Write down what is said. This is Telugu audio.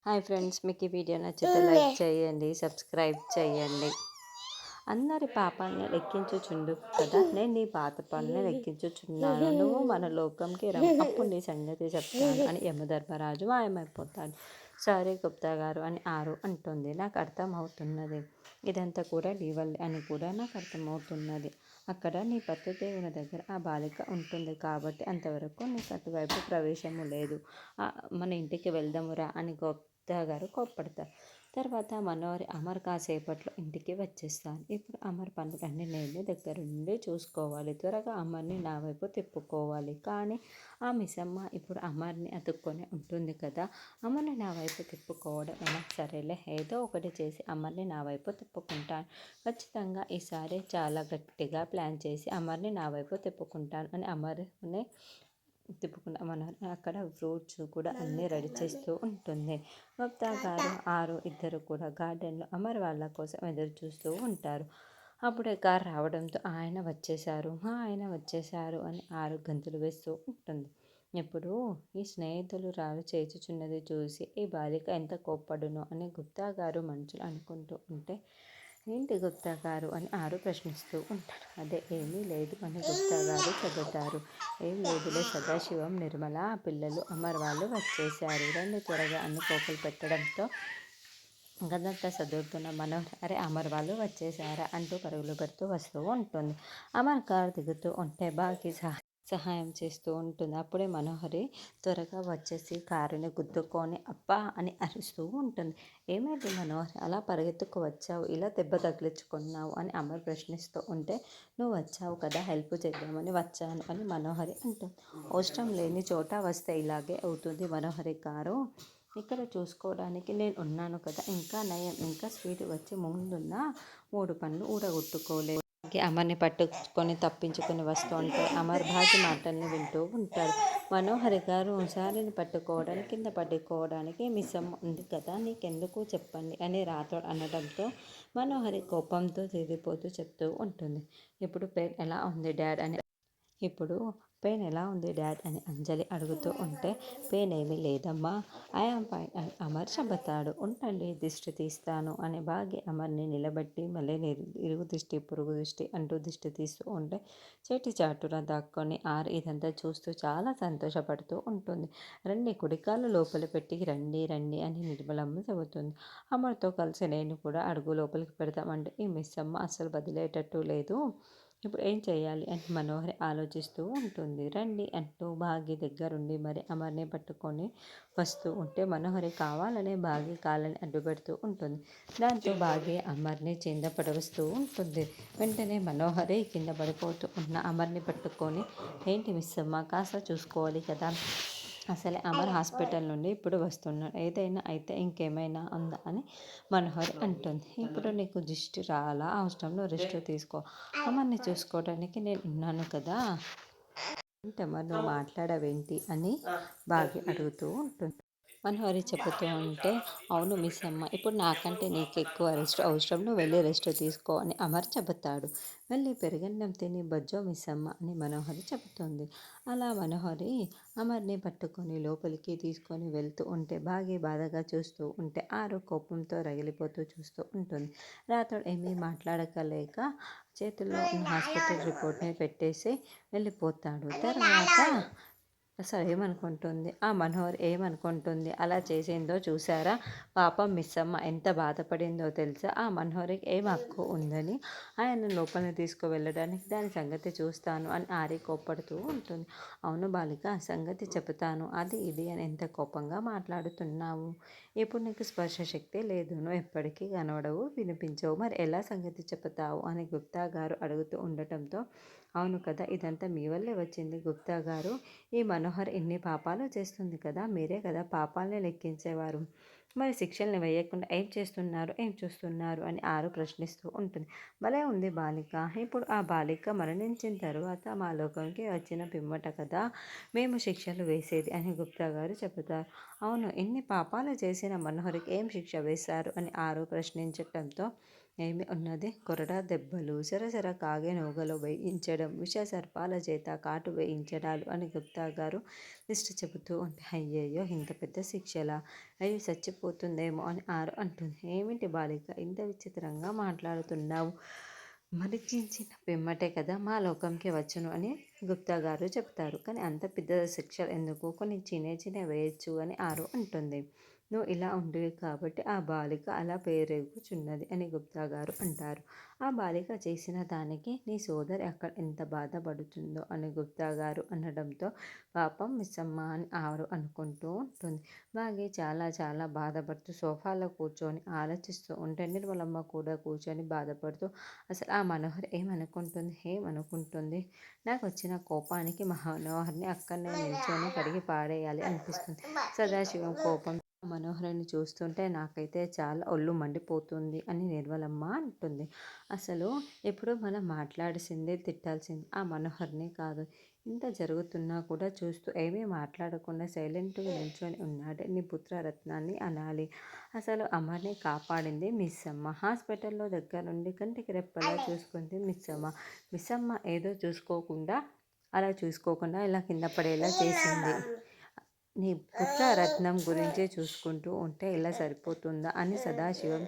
హాయ్ ఫ్రెండ్స్, మీకు ఈ వీడియో నచ్చితే లైక్ చేయండి, సబ్స్క్రైబ్ చేయండి. అందరి పాపాలను లెక్కించుచుండు కదా, నేను నీ పాత పనులను లెక్కించుచున్నాను. నువ్వు మన లోకంకి అప్పుడు నీ సంగతి చెప్తాను అని యమధర్మరాజు మాయమైపోతాడు. సరే గుప్తా గారు అని ఆరు అంటుంది. నాకు అర్థమవుతున్నది, ఇదంతా కూడా నీ వల్లే అని కూడా నాకు అర్థమవుతున్నది. అక్కడ నీ పతిదేవుని దగ్గర ఆ బాలిక ఉంటుంది కాబట్టి అంతవరకు నీకు అటువైపు ప్రవేశము లేదు. మన ఇంటికి వెళ్దామురా అని గుప్తా గారు కోప్పడతారు. తర్వాత మనోహరి అమర్ కాసేపట్లో ఇంటికి వచ్చేస్తాను. ఇప్పుడు అమర్ పనులన్నీ నేను దగ్గరుండి చూసుకోవాలి. త్వరగా అమర్ని నా వైపు తిప్పుకోవాలి. కానీ ఆ మిస్సమ్మ ఇప్పుడు అమర్ని అతుక్కొని ఉంటుంది కదా, అమర్ని నా వైపు తిప్పుకోవడం ఎలా? సరేలే, ఏదో ఒకటి చేసి అమర్ని నా వైపు తిప్పుకుంటాను. ఖచ్చితంగా ఈసారి చాలా గట్టిగా ప్లాన్ చేసి అమర్ని నా వైపు తిప్పుకుంటాను అని అమర్ని తిప్పుకుంటా మనోహర్ అక్కడ ఫ్రూట్స్ కూడా అన్నీ రెడీ చేస్తూ ఉంటుంది. గుప్తా గారు ఆరు ఇద్దరు కూడా గార్డెన్లో అమర్ వాళ్ళ కోసం ఎదురు చూస్తూ ఉంటారు. అప్పుడే కార్ రావడంతో ఆయన వచ్చేశారు అని ఆరు గంతులు వేస్తూ ఉంటుంది. ఇప్పుడు ఈ స్నేహితులు రారు చేర్చుచున్నది చూసి ఈ బాలిక ఎంత కోప్పడునో అని గుప్తా గారు మనసులో అనుకుంటూ ఉంటే, ఏంటి గుప్తా గారు అని ఆరు ప్రశ్నిస్తూ ఉంటాడు. అదే ఏమీ లేదు అని గుప్తా గారు చెబుతారు. ఏం లేదులే సదాశివం, నిర్మల పిల్లలు అమర్ వాళ్ళు వచ్చేసారు, రండి త్వరగా అని పోపులు పెట్టడంతో గదంతా సదురుతున్న మనోహర్ అరే అమర్ వాళ్ళు వచ్చేసారా అంటూ పరుగులు పెడుతూ వస్తూ ఉంటుంది. అమర్ కారు దిగుతూ ఉంటే బాగా సహాయం చేస్తూ ఉంటుంది. అప్పుడే మనోహరి త్వరగా వచ్చేసి కారుని గుద్దుకొని అబ్బా అని అరుస్తూ ఉంటుంది. ఏమైంది మనోహరి, అలా పరిగెత్తుకు వచ్చావు, ఇలా దెబ్బ తగిలించుకున్నావు అని అమర్ ప్రశ్నిస్తూ ఉంటే, నువ్వు వచ్చావు కదా హెల్ప్ చేద్దామని వచ్చాను అని మనోహరి అంటుంది. అవసరం లేని చోట వస్తే ఇలాగే అవుతుంది మనోహరి కారు, ఇక్కడ చూసుకోవడానికి నేను ఉన్నాను కదా, ఇంకా నయం, ఇంకా స్వీట్ వచ్చి ముందున్న 3 పనులు ఊడగొట్టుకోలేదు. అమర్ని పట్టుకొని తప్పించుకొని వస్తూ ఉంటే అమర్ భాగ్య మాటల్ని వింటూ ఉంటాడు. మనోహరి గారు శారీని పట్టుకోవడానికి కింద పట్టుకోవడానికి మిస్సమ్మ ఉంది కదా, నీకెందుకు చెప్పండి అని రాథోడ్ అనడంతో మనోహరి కోపంతో తిరిగిపోతూ చెప్తూ ఉంటుంది. ఇప్పుడు పెయిన్ ఎలా ఉంది డాడ్ అని అంజలి అడుగుతూ ఉంటే, పెయిన్ ఏమీ లేదమ్మా, ఐఆమ్ ఫైన్ అని అమర్ చెబుతాడు. ఉండండి దిష్టి తీస్తాను అని బాగి అమర్ని నిలబెట్టి మళ్ళీ ఇరుగు దిష్టి పొరుగు దిష్టి అంటూ దిష్టి తీస్తూ ఉంటే, చేటి చాటున దాక్కొని ఆరు ఇదంతా చూస్తూ చాలా సంతోషపడుతూ ఉంటుంది. రండి కుడికాలు లోపల పెట్టి రండి రండి అని నిర్మలమ్మ చెబుతుంది. అమర్తో కలిసి నేను కూడా అడుగు లోపలికి పెడతామంటే ఈ మిస్ అమ్మ అస్సలు వదిలేటట్టు లేదు. ఇప్పుడు ఏం చేయాలి అని మనోహరి ఆలోచిస్తూ ఉంటుంది. రండి అంటూ భాగ్య దగ్గరుండి మరి అమర్ని పట్టుకొని వస్తూ ఉంటే మనోహరి కావాలనే భాగ్య కాళ్ళని అడ్డుపెడుతూ ఉంటుంది. దాంతో భాగ్య అమర్ని కింద పడవస్తూ ఉంటుంది. వెంటనే మనోహరి కింద పడిపోతూ ఉన్న అమర్ని పట్టుకొని, ఏంటి మిస్ అమ్మ, కాస్త చూసుకోవాలి కదా, అసలే అమర్ హాస్పిటల్ నుండి ఇప్పుడు వస్తున్నాడు, ఏదైనా అయితే ఇంకేమైనా ఉందా అని మనోహరి అంటుంది. ఇప్పుడు నీకు దిష్టి రాలా, అవసరంలో రెస్ట్ తీసుకో, అమర్ని చూసుకోవడానికి నేను ఉన్నాను కదా, ఏంటమ్మా నువ్వు మాట్లాడవేంటి అని భాగ్య అడుగుతూ ఉంటుంది. మనోహరి చెబుతూ ఉంటే, అవును మిస్ అమ్మ, ఇప్పుడు నాకంటే నీకు ఎక్కువ రెస్ట్ అవసరం, నువ్వు వెళ్ళి రెస్ట్ తీసుకో అని అమర్ చెబుతాడు. వెళ్ళి పెరుగన్నం తిని బజ్జో మిస్ అమ్మ అని మనోహరి చెబుతుంది. అలా మనోహరి అమర్ని పట్టుకొని లోపలికి తీసుకొని వెళ్తూ ఉంటే బాగా బాధగా చూస్తూ ఉంటే ఆరు కోపంతో రగిలిపోతూ చూస్తూ ఉంటుంది. రాతోడు ఏమీ మాట్లాడకలేక చేతుల్లో ఉన్న హాస్పిటల్ రిపోర్ట్ని పెట్టేసి వెళ్ళిపోతాడు. తర్వాత అసలు ఏమనుకుంటుంది ఆ మనోహర్, ఏమనుకుంటుంది అలా చేసిందో చూసారా, పాపం మిస్ అమ్మ ఎంత బాధపడిందో తెలుసా, ఆ మనోహరికి ఏం హక్కు ఉందని ఆయన లోపలికి తీసుకువెళ్ళడానికి, దాని సంగతి చూస్తాను అని ఆరి కోప్పడుతూ ఉంటుంది. అవును బాలిక, సంగతి చెబుతాను, అది ఇది అని ఎంత కోపంగా మాట్లాడుతున్నావు, ఇప్పుడు నీకు స్పర్శ శక్తి లేదు, నువ్వు ఎప్పటికీ కనబడవు వినిపించవు, మరి ఎలా సంగతి చెబుతావు అని గుప్తా గారు అడుగుతూ ఉండటంతో, అవును కదా, ఇదంతా మీ వల్లే వచ్చింది గుప్తా గారు, ఈ మనోహర్ ఇన్ని పాపాలు చేస్తుంది కదా, మీరే కదా పాపాలని లెక్కించేవారు, మరి శిక్షల్ని వేయకుండా ఏం చేస్తున్నారు, ఏం చూస్తున్నారు అని ఆరు ప్రశ్నిస్తూ ఉంటుంది. భలే ఉంది బాలిక, ఇప్పుడు ఆ బాలిక మరణించిన తరువాత మా లోకంకి వచ్చిన పిమ్మట కదా మేము శిక్షలు వేసేది అని గుప్తా గారు చెబుతారు. అవును, ఇన్ని పాపాలు చేసిన మనోహరికి ఏం శిక్ష వేశారు అని ఆరు ప్రశ్నించటంతో ఏమి ఉన్నది? కొరడా దెబ్బలు, సరసర కాగే నూగలో వేయించడం, విష సర్పాల చేత కాటు వేయించడాలు అని గుప్తా గారు లిస్ట్ చెబుతూ ఉంటే, అయ్యయ్యో ఇంత పెద్ద శిక్షలా, అయ్యో చచ్చిపోతుందేమో అని ఆరు అంటుంది. ఏమిటి బాలిక ఇంత విచిత్రంగా మాట్లాడుతున్నావు? మరిచించిన పిమ్మటే కదా మా లోకంకి వచ్చును అని గుప్తా గారు చెప్తారు. కానీ అంత పెద్ద శిక్షలు ఎందుకు, కొన్ని చిన్న వేయచ్చు అని ఆరు అంటుంది. నువ్వు ఇలా ఉండేవి కాబట్టి ఆ బాలిక అలా పేరెగుచున్నది అని గుప్తా గారు అంటారు. ఆ బాలిక చేసిన దానికి నీ సోదరి అక్కడ ఎంత బాధపడుతుందో అని గుప్తా గారు అనడంతో, పాపం మిస్సమ్మ అని ఆరు అనుకుంటూ ఉంటుంది. బాగి చాలా చాలా బాధపడుతూ సోఫాలో కూర్చొని ఆలోచిస్తూ ఉంటే, నిర్మలమ్మ కూడా కూర్చొని బాధపడుతూ, అసలు ఆ మనోహర్ ఏమనుకుంటుంది? నాకు వచ్చిన కోపానికి మనోహర్ని అక్కడనే నిల్చొని కడిగి పాడేయాలి అనిపిస్తుంది. సదాశివం కోపం మనోహర్ని చూస్తుంటే నాకైతే చాలా ఒళ్ళు మండిపోతుంది అని నిర్మలమ్మ అంటుంది. అసలు ఎప్పుడు మనం మాట్లాడాల్సిందే, తిట్టాల్సింది ఆ మనోహర్ని కాదు. ఇంత జరుగుతున్నా కూడా చూస్తూ ఏమీ మాట్లాడకుండా సైలెంట్గా నిల్చొని ఉన్నాడే నీ పుత్రరత్నాన్ని అనాలి. అసలు అమర్ని కాపాడింది మిస్సమ్మ. హాస్పిటల్లో దగ్గర నుండి కంటికి రెప్పలా చూసుకుంది మిస్సమ్మ. మిస్సమ్మ ఏదో చూసుకోకుండా ఇలా కింద పడేలా చేసింది. నీ పుత్రరత్నం గురించే చూసుకుంటూ ఉంటే ఇలా సరిపోతుందా అని సదాశివం